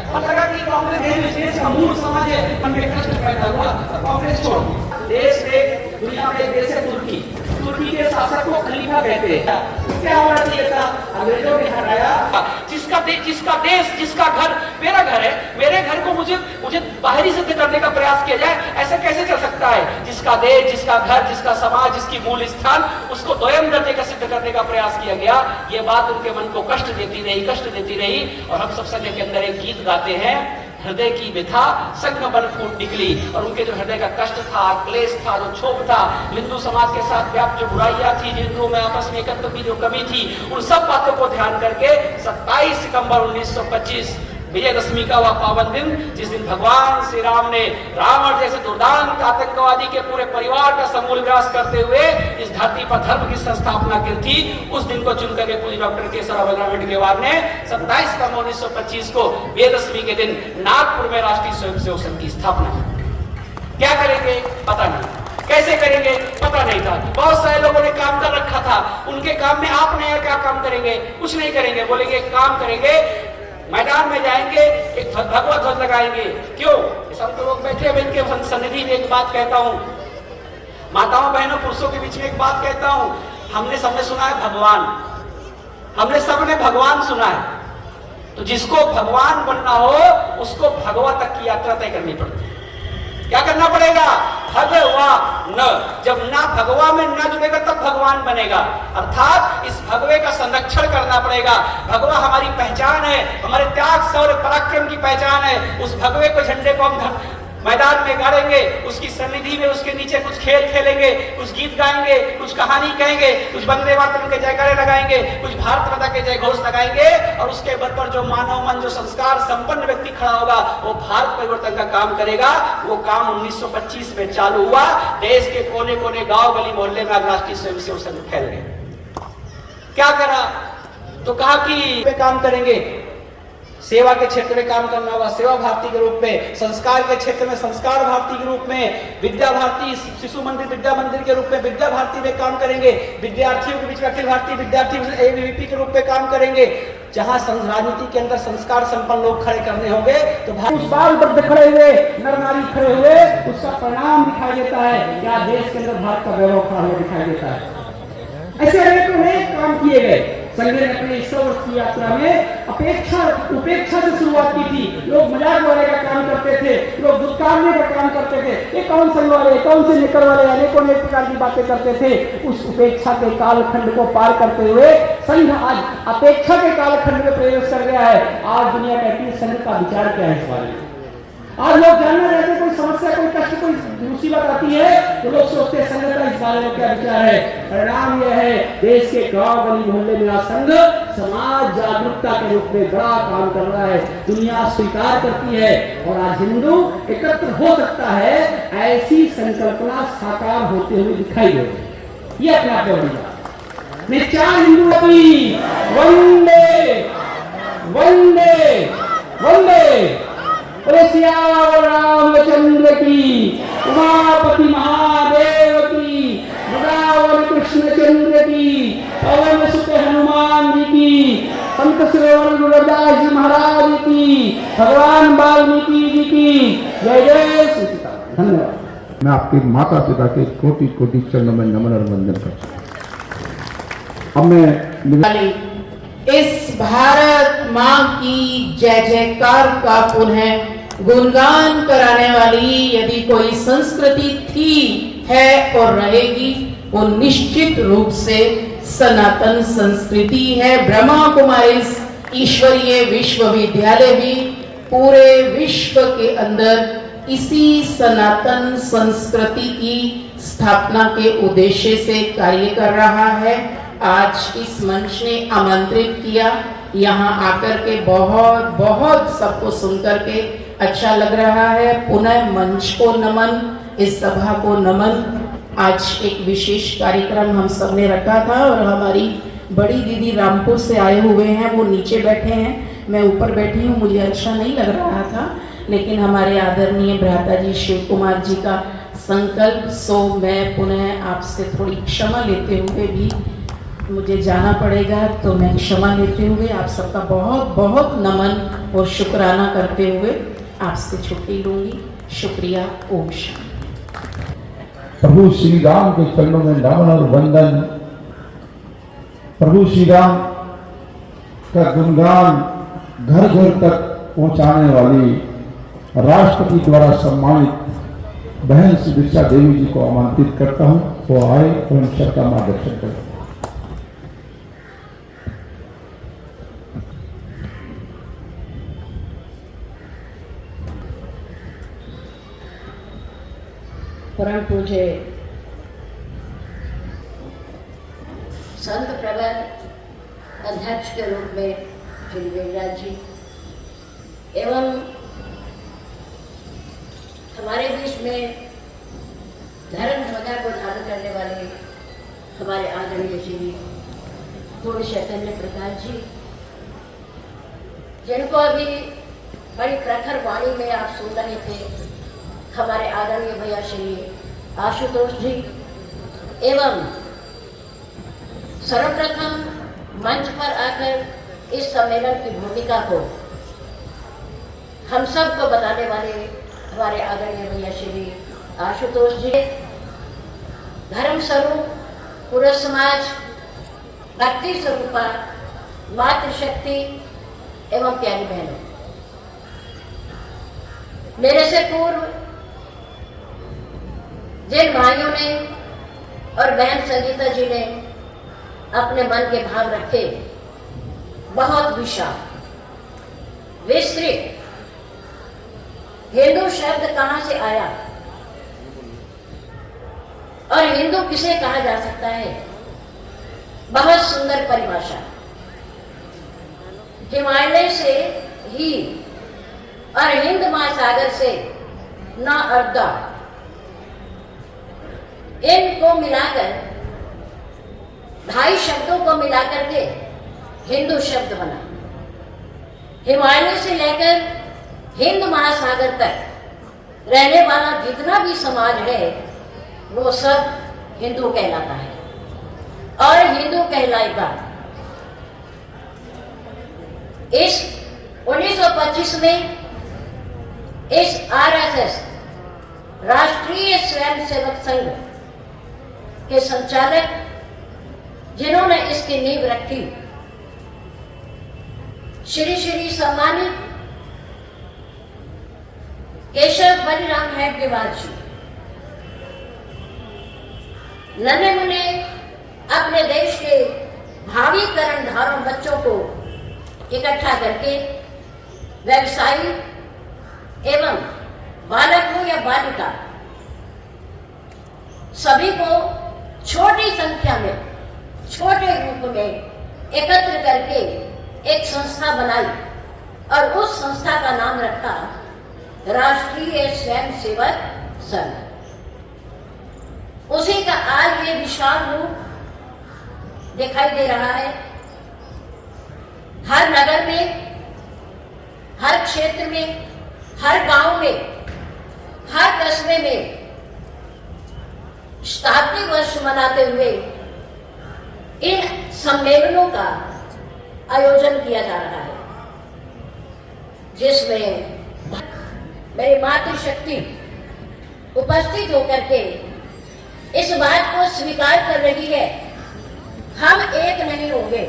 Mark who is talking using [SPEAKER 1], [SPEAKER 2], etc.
[SPEAKER 1] अब लगा कि कांग्रेस देश का मूल समाज है, मन में कष्ट पैदा हुआ, कांग्रेस छोड़ दी। देश में दुनिया में एक देश है तुर्की, तुर्की के शासक को खलीफा कहते हैं। क्या होना चाहिए था? अंग्रेजों ने हटाया। जिसका देश, जिसका घर मेरा घर है, मेरे घर को मुझे बाहरी सिद्ध करने का प्रयास किया जाए, ऐसा कैसे चल सकता है? जिसका देश, जिसका घर, जिसका समाज, जिसकी मूल स्थान, उसको द्वयम दर्जे का सिद्ध करने का प्रयास किया गया। ये बात उनके मन को कष्ट देती रही। और हम सब संघ के अंदर एक गीत गाते हैं, हृदय की व्यथा संग बन फूट निकली। और उनके जो हृदय का कष्ट था, क्लेश था, जो क्षोभ था, हिंदू समाज के साथ व्याप्त जो बुराइयां थी, हिंदुओं में आपस में एकत्व की जो कमी थी, उन सब बातों को ध्यान करके 27 सितंबर 1925 विजयदशमी का वह पावन दिन, जिस दिन भगवान श्री राम ने रावण जैसे दुर्दांत आतंकवादी के पूरे परिवार का समूल विनाश करते हुए इस धरती पर धर्म की संस्थापना की थी, उस दिन को चुन करके पूरी डॉक्टर केशवराव अम्बेडकर ने 27 सितंबर 1925 को विजयदशमी के दिन नागपुर में राष्ट्रीय स्वयंसेवक संघ की स्थापना की। क्या करेंगे पता नहीं, कैसे करेंगे पता नहीं था। बहुत सारे लोगों ने काम कर रखा था, उनके काम में आप नया क्या काम करेंगे? कुछ नहीं करेंगे। बोलेंगे एक काम करेंगे, मैदान में जाएंगे, एक भगवा ध्वज लगाएंगे। क्यों? सब लोग बैठे हुए इनके सन्निधि में एक बात कहता हूं, माताओं बहनों पुरुषों के बीच में एक बात कहता हूं, हमने सबने सुना है भगवान, हमने सबने भगवान सुना है। तो जिसको भगवान बनना हो उसको भगवा तक की यात्रा तय करनी पड़ती है। क्या करना पड़ेगा? भगवा न। जब ना भगवा में न जुड़ेगा तब भगवान बनेगा। अर्थात इस भगवे का संरक्षण करना पड़ेगा। भगवा हमारी पहचान है, हमारे त्याग शौर्य पराक्रम की पहचान है। उस भगवे को, झंडे को हम मैदान में गाड़ेंगे, उसकी सन्निधि में उसके नीचे कुछ खेल खेलेंगे, कुछ गीत गाएंगे, कुछ कहानी कहेंगे, कुछ वंदे मातरम के जयकारे लगाएंगे, कुछ भारत माता के जय घोष लगाएंगे। और उसके बल पर जो मानव मन, जो संस्कार संपन्न व्यक्ति खड़ा होगा, वो भारत परिवर्तन का काम करेगा। वो काम 1925 में चालू हुआ। देश के कोने कोने, गांव गली मोहल्ले में राष्ट्रीय स्वयंसेवक संघ फैल गए। क्या करा? तो कहा कि वे काम करेंगे, सेवा के क्षेत्र में काम करना होगा, सेवा भारती के रूप में, संस्कार के क्षेत्र में संस्कार भारती के रूप में, विद्या भारती, शिशु मंदिर विद्या मंदिर के रूप में विद्या भारती में काम करेंगे, विद्यार्थियों के बीच में अखिल भारतीय विद्यार्थी एबीवीपी के रूप में काम करेंगे। जहां राजनीति के अंदर संस्कार संपन्न लोग खड़े करने होंगे तो उस बाल बद्ध खड़े हुए, नर नारी खड़े हुए, उसका परिणाम दिखाई देता है। क्या देश के अंदर भारत का वैभव खड़ा हुआ दिखाई देता है। ऐसे अनेक काम किए गए। संघ ने अपनी 100 वर्ष की यात्रा में उपेक्षा से शुरुआत की थी। लोग मजाक वाले का काम करते थे, लोग दुष्कामने का काम करते थे, ये कौन संघ वाले, कौन से लेकर वाले, अनेकों अनेक प्रकार की बातें करते थे। उस उपेक्षा के कालखंड को पार करते हुए संघ आज अपेक्षा के कालखंड में प्रवेश कर गया है। आज दुनिया कहती है संघ का विचार क्या है इस बारे में। आज लोग जानना चाहते हैं, कोई समस्या, कोई कष्ट, कोई मुसीबत आती है तो लोग सोचते हैं संघ का इस बारे में क्या विचार है। परिणाम यह है, देश के गांव गली मोहल्ले में आज संघ समाज जागरूकता के रूप में बड़ा काम कर रहा है। दुनिया स्वीकार करती है और आज हिंदू एकत्र हो सकता है, ऐसी संकल्पना साकार होते हुए दिखाई दे रही है। ये अपना मैं 4 हिंदू अभी वंदे वंदे वंदे श्याम रामचंद्र की, उमापति महादेव की, भगवान कृष्णचंद्र की, पवन सुत हनुमान जी की, संत श्रवण गुरुदास जी महाराज की, भगवान वाल्मीकि जी की जय जय श्री सीताराम। धन्यवाद।
[SPEAKER 2] मैं आपके माता पिता के कोटि कोटि चरणों में नमन और वंदन करता हूं। अब मैं
[SPEAKER 3] इस भारत मां की जय जयकार का पुनः गुणगान कराने वाली यदि कोई संस्कृति थी, है और रहेगी, वो निश्चित रूप से सनातन संस्कृति है। ब्रह्मा कुमारी ईश्वरीय विश्वविद्यालय भी पूरे विश्व के अंदर इसी सनातन संस्कृति की स्थापना के उद्देश्य से कार्य कर रहा है। आज इस मंच ने आमंत्रित किया, यहाँ आकर के बहुत बहुत सबको सुनकर के अच्छा लग रहा है। पुनः मंच को नमन, इस सभा को नमन। आज एक विशेष कार्यक्रम हम सब ने रखा था और हमारी बड़ी दीदी रामपुर से आए हुए हैं, वो नीचे बैठे हैं, मैं ऊपर बैठी हूँ, मुझे अच्छा नहीं लग रहा था, लेकिन हमारे आदरणीय भ्राता जी शिव कुमार जी का संकल्प, सो मैं पुनः आपसे थोड़ी क्षमा लेते हुए भी मुझे जाना पड़ेगा, तो मैं क्षमा लेते हुए आप सबका बहुत बहुत नमन और शुक्राना करते हुए आपसे छुट्टी लूंगी। शुक्रिया। ओम शांति।
[SPEAKER 2] प्रभु श्री राम के चरणों में नमन और वंदन। प्रभु श्री राम का गुणगान घर घर तक पहुंचाने वाली राष्ट्रपति द्वारा सम्मानित बहन सुदीक्षा देवी जी को आमंत्रित करता हूं, वो आए और हम सबका मार्गदर्शन करें।
[SPEAKER 4] परम पूज्य संत प्रवर अध्यक्ष के रूप में श्री देवराज जी एवं हमारे बीच में धर्म ध्वजा को धारण करने वाले हमारे आदरणीय श्री पूर्ण चैतन्य प्रकाश जी, जिनको अभी बड़ी प्रखर वाणी में आप सुन रहे थे, हमारे आदरणीय भैया श्री आशुतोष जी, एवं सर्वप्रथम मंच पर आकर इस सम्मेलन की भूमिका को हम सबको बताने वाले हमारे आदरणीय भैया श्री आशुतोष जी, धर्म स्वरूप पूरा समाज, भक्ति स्वरूपा, मातृशक्ति एवं प्यारी बहनों, मेरे से पूर्व जिन भाइयों ने और बहन संगीता जी ने अपने मन के भाव रखे, बहुत विशाल विस्तृत हिंदू शब्द कहां से आया और हिंदू किसे कहा जा सकता है, बहुत सुंदर परिभाषा। हिमालय से ही और हिंद महासागर से न अर्दा, इनको मिलाकर ढाई शब्दों को मिलाकर के हिंदू शब्द बना। हिमालय से लेकर हिंद महासागर तक रहने वाला जितना भी समाज है वो सब हिंदू कहलाता है और हिंदू कहलाएगा। इस 1925 में इस आरएसएस राष्ट्रीय स्वयंसेवक संघ के संचालक, जिन्होंने इसकी नींव रखी, श्री श्री सम्मानित केशव बलिराम हेडगेवार जी, नन्हे मुन्ने अपने देश के भावी कर्णधारों बच्चों को इकट्ठा करके व्यवसायी एवं बालक हो या बालिका, सभी को छोटी संख्या में, छोटे रूप में एकत्र करके एक संस्था बनाई और उस संस्था का नाम रखा राष्ट्रीय स्वयंसेवक संघ। उसी का आज ये विशाल रूप दिखाई दे रहा है। हर नगर में, हर क्षेत्र में, हर गांव में, हर कस्बे में शताब्दी वर्ष मनाते हुए इन सम्मेलनों का आयोजन किया जा रहा है, जिसमें मेरी मातृशक्ति उपस्थित होकर के इस बात को स्वीकार कर रही है, हम एक नहीं होंगे,